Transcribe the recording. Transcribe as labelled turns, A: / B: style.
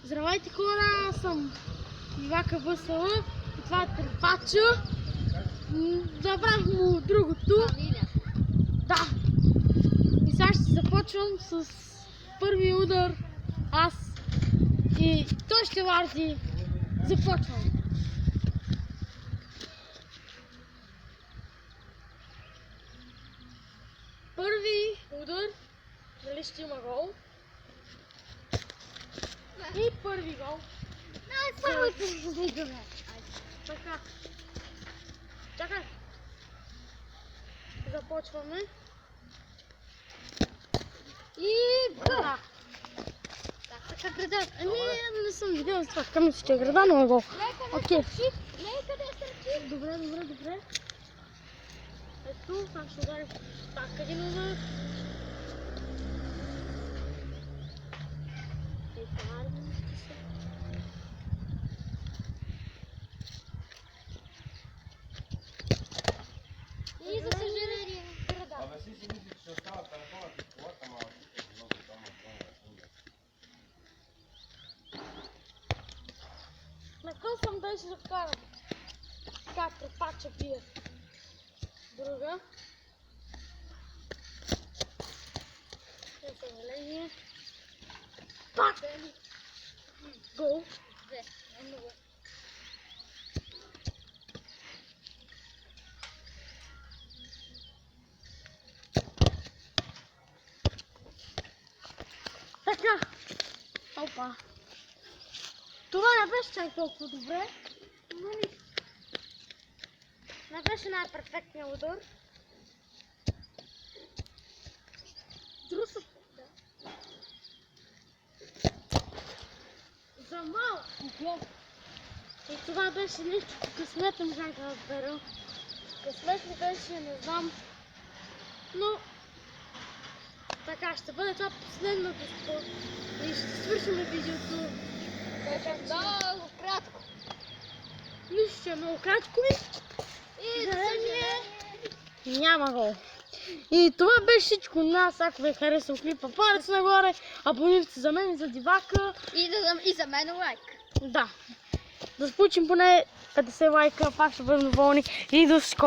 A: Здравейте хора, аз съм Ивака ВСЛ и това е Трепача. Забрах му другото. Да. И сега ще започвам с първи удар. Аз и той ще варди. Започвам. Първи удар. Дали ще има гол? И първи гол.
B: Първото ще играме.
A: Така. Чакай. Започваме.
B: И
A: Да.
B: така града.
A: Не съм видял това. Така мисля, че е града, но е гол. Окей.
B: Нека да стърчи.
A: Добре. Ето, как ще ударим. Так, един удар.
B: И за съжаление града.
C: Абе си мислиш, че остава телефонът и колата, ама много там
A: Накъсвам да ще закарам. Така, Трепача бие. Друга. За съжаление. Пак! Гол. Така. Опа. Това не беше чак толкова добре. Нали? Не беше най-перфектният удар. Друсък. Да. За малко гол. И това беше нещо, късмет не можах да разбера. Късмет ли беше, не знам. Но така, ще бъде това последното спорт. И ще свършим видеото.
B: Много кратко.
A: Нищо е много кратко ми.
B: И за съжаление.
A: Няма гол. И това беше всичко от нас. Ако ви е харесал клипа, палец нагоре. Абонирайте се за мен и за Дивака.
B: И за мен лайк.
A: Да. Да получим поне 50 лайка. Пак ще бъдем доволни. И до скоро.